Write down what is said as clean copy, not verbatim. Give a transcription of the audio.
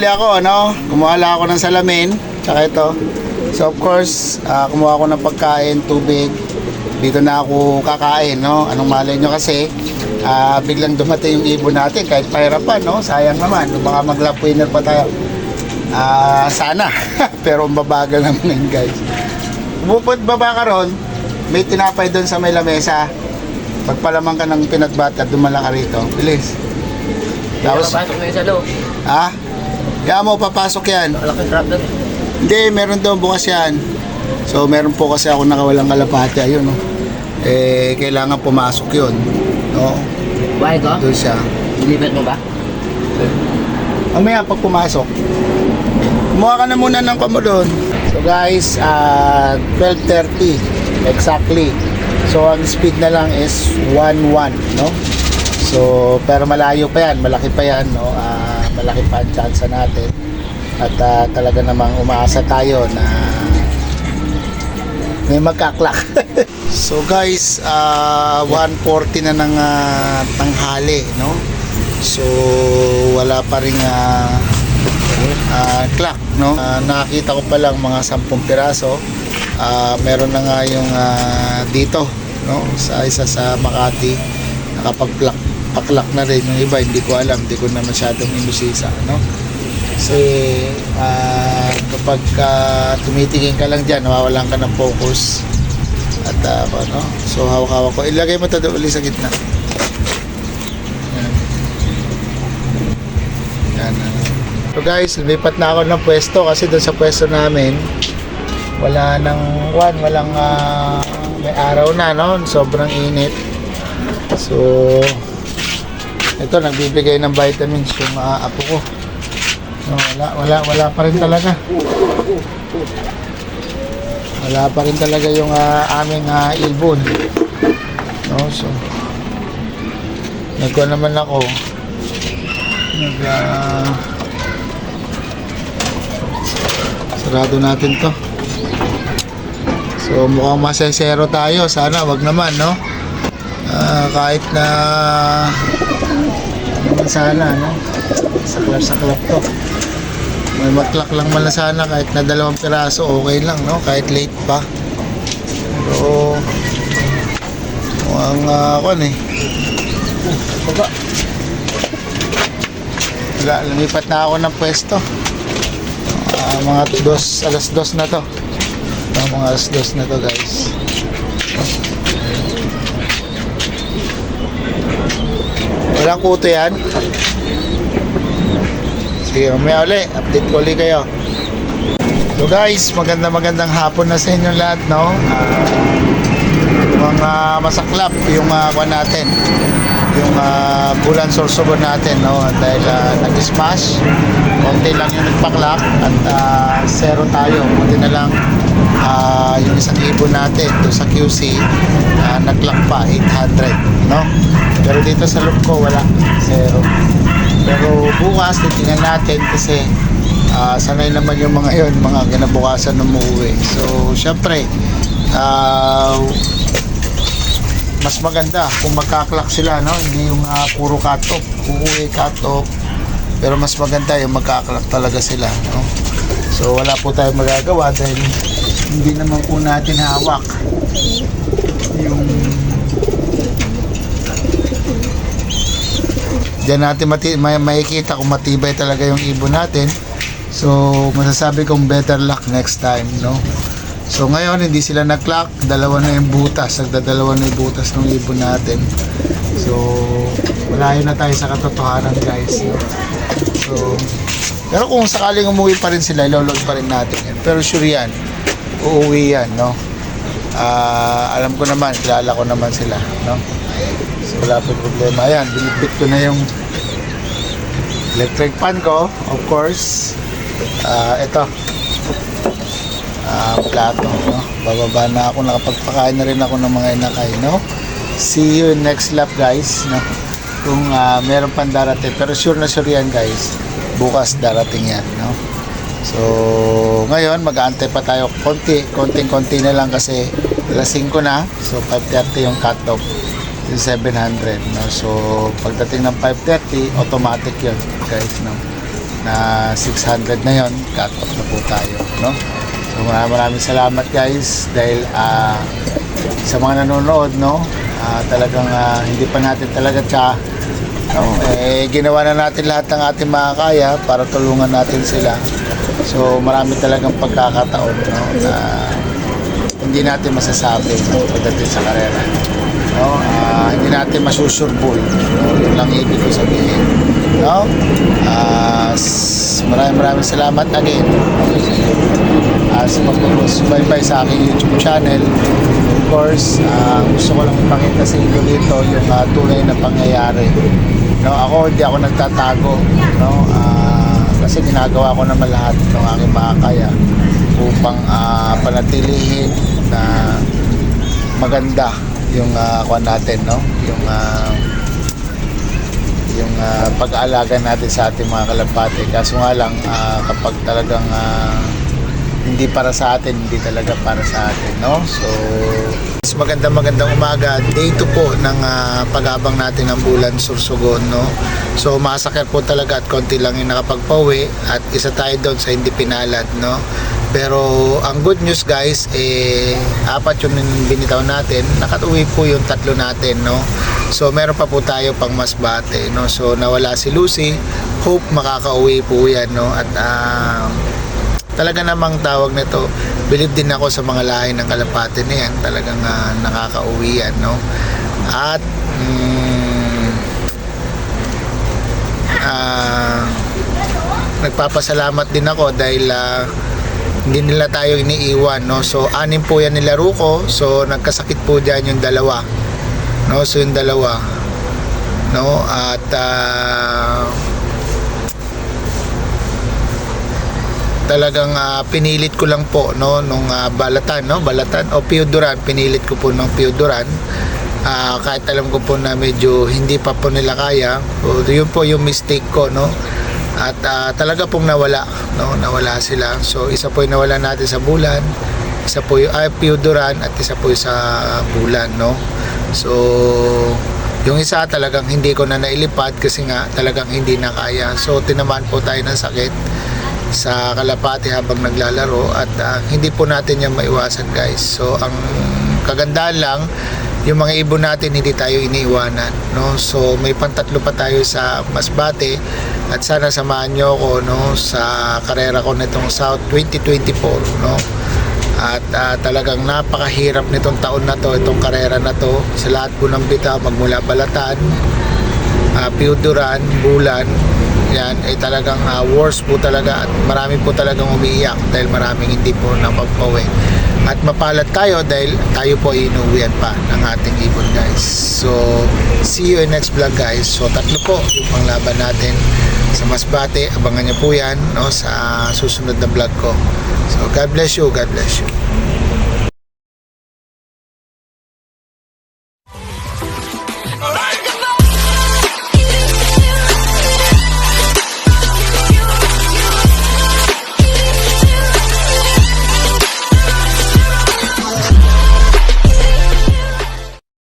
nakahuli ako, ano? Kumuha lang ako ng salamin, tsaka ito. So of course, kumuha ako ng pagkain, tubig. Dito na ako kakain, no? Anong malay nyo kasi, biglang dumating yung ibon natin kahit pahirapan, no? Sayang naman, baka mag-lap winner pa tayo. Sana. Pero mabagal naman yun, guys. Bupod baba ka ron, may tinapay doon sa may lamesa. Pagpalamang ka ng peanut butter, dumala ka rito. Bilis. Tapos, Pasok na yung sa loob. Kaya mo, papasok yan. Malaking crab doon. Hindi, meron doon bukas yan. So, meron po kasi ako nakawalang kalapati. Ayun, no? Kailangan pumasok yun. No? Buhay ko? Doon siya. Deliver mo ba? Mamaya pag pumasok, kumuha ka na muna ng kamo doon. So guys, 12:30 exactly. So ang speed na lang is 11, no? So pero malayo pa yan, malaki pa yan, no? Malaki pa ang chance natin. At talaga namang umaasa tayo na may magkaklak. So guys, 1:40 na ng tanghali, no? So wala pa ring clock, no? Nakakita ko pa lang mga 10 piraso. Meron na nga yung dito, no? Sa isa sa Makati nakapag-paklak na rin yung iba, hindi ko alam, hindi ko na masyadong inusisa, no? Kasi kapag tumitingin ka lang dyan, nawawalan ka ng focus at ano, so hawak-hawak ko, ilagay mo ito doon ulit sa gitna. Yan. So guys, lumipat na ako ng pwesto kasi doon sa pwesto namin wala walang may araw na, no? Sobrang init. So ito, nagbibigay ng vitamins yung apo ko. No, wala pa rin talaga. Wala pa rin talaga yung aming ilbon. No, so nagkuha naman ako. Sarado natin to. So mukhang masesero tayo. Sana wag naman, no? Kahit na sana, no? Saklap to. May maklak lang man na sana, kahit na 2 piraso okay lang, no? Kahit late pa. Pero mukhang lumipat na ako ng pwesto. Mga alas 2 na to. Mga alas 2 na to, guys. Walang kuto yan. Sige, mamaya ulit. Update ko ulit kayo. So guys, magandang hapon na sa inyo lahat, no? Mga masaklap yung kuha natin. Yung bulan sorsogon natin, no? Dahil nag-smash, konti lang yung nagpaklak at 0 tayo. Konti na lang yung isang ibon natin doon sa QC, nag-clock pa 800, no? Pero dito sa loop ko wala, 0. Pero bukas titingnan natin kasi sanay naman yung mga yun, mga kinabukasan na umuwi. So syempre mas maganda kung magkaklak sila, no? Hindi yung puro cut-off, uuwi cut-off. Pero mas maganda yung magkaklak talaga sila, no? So wala po tayong magagawa dahil hindi naman po natin hawak yung diyan natin makikita kung matibay talaga yung ibon natin. So masasabi kong better luck next time, no? So ngayon hindi sila nag-clock, dalawa na yung butas, nagdadalawa na yung butas ng ibon natin. So malayo na tayo sa katotohanan, guys, no? So pero kung sakaling umuwi pa rin sila, ilolog pa rin natin yan. Pero sure yan, uuwi yan, no? Alam ko naman, kilala ko naman sila, no? So wala po problema. Ayan, binibit ko na yung electric fan ko, of course. Ito plato, no? Bababa na ako, nakapagpakain na rin ako ng mga inakay, no? See you in next lap, guys, no? Kung meron pang darating, pero sure na sure yan, guys, bukas darating yan, no? So ngayon mag-aantay pa tayo konting-konti na lang kasi alas 5 na. So 5:30 yung cut off, yung 700, no? So pagdating ng 5:30 automatic yun, guys, no? na 600 na yon, cut off na po tayo, no? So maraming salamat guys dahil sa mga nanonood, no, talagang hindi pa natin talaga ginawa na natin lahat ng ating makakaya para tulungan natin sila. So marami talagang pagkakataon, no, na hindi natin masasabi, no, pagdating sa karera, no, hindi natin masusurbol, no, yun lang ibig ko sabihin, no. Maraming salamat again sa pagsubaybay sa aking YouTube channel. Of course, gusto ko lang ipakita sa inyo dito yung tunay na pangyayari, no. Ako hindi ako nagtatago, no, kasi ginagawa ko naman lahat ng aking makakaya upang panatilihin na maganda yung kuwan natin, no, yung pag-aalaga natin sa ating mga kalapate. Kaso nga lang kapag talagang hindi para sa atin, hindi talaga para sa atin, no. So magandang umaga, day 2 po ng pag-abang natin ng Bulan Sorsogon, no. So masakit po talaga at konti lang yung nakapagpauwi at isa tayo doon sa hindi pinalad, no. Pero ang good news guys, 4 yung binitaw natin, nakatuwi po yung 3 natin, no. So meron pa po tayo pang Masbate, no. So nawala si Lucy, hope makakauwi po yan, no. At talaga namang tawag nito, believe din ako sa mga lahi ng kalapate na yan, talagang nakakauwi yan, no. At nagpapasalamat din ako dahil hindi nila tayo iniiwan, no. So 6 po yan nilaro ko, so nagkasakit po dyan yung 2, no. So yung 2, no, at talagang pinilit ko lang po, no, nung balatan o Pioduran, pinilit ko po ng Pioduran, kahit alam ko po na medyo hindi pa po nila kaya. So yun po yung mistake ko, no. At talaga pong nawala sila. So isa po yung nawala natin sa Bulan, isa po yung Pioduran, at isa po yung sa Bulan, no. So yung isa talagang hindi ko na nailipad kasi nga talagang hindi na kaya. So tinamaan po tayo ng sakit sa kalapate habang naglalaro at hindi po natin yan maiwasan guys. So ang kagandahan lang, yung mga ibon natin hindi tayo iniiwanan, no. So may pantatlo pa tayo sa Masbate at sana samahan nyo ako, no, sa karera ko nitong South 2024, no. At talagang napakahirap nitong taon na to, itong karera na to, sa lahat po ng bitaw, magmula Balatan, Pioduran, Bulan, yan ay talagang worst po talaga at marami po talagang umiiyak dahil maraming hindi po napagpawi. At mapalad tayo dahil tayo po ay inuwian pa ng ating ibon guys. So see you in next vlog guys. So 3 po yung panglaban natin sa Masbate, abangan nyo po yan, no, sa susunod na vlog ko. So God bless you, God bless you.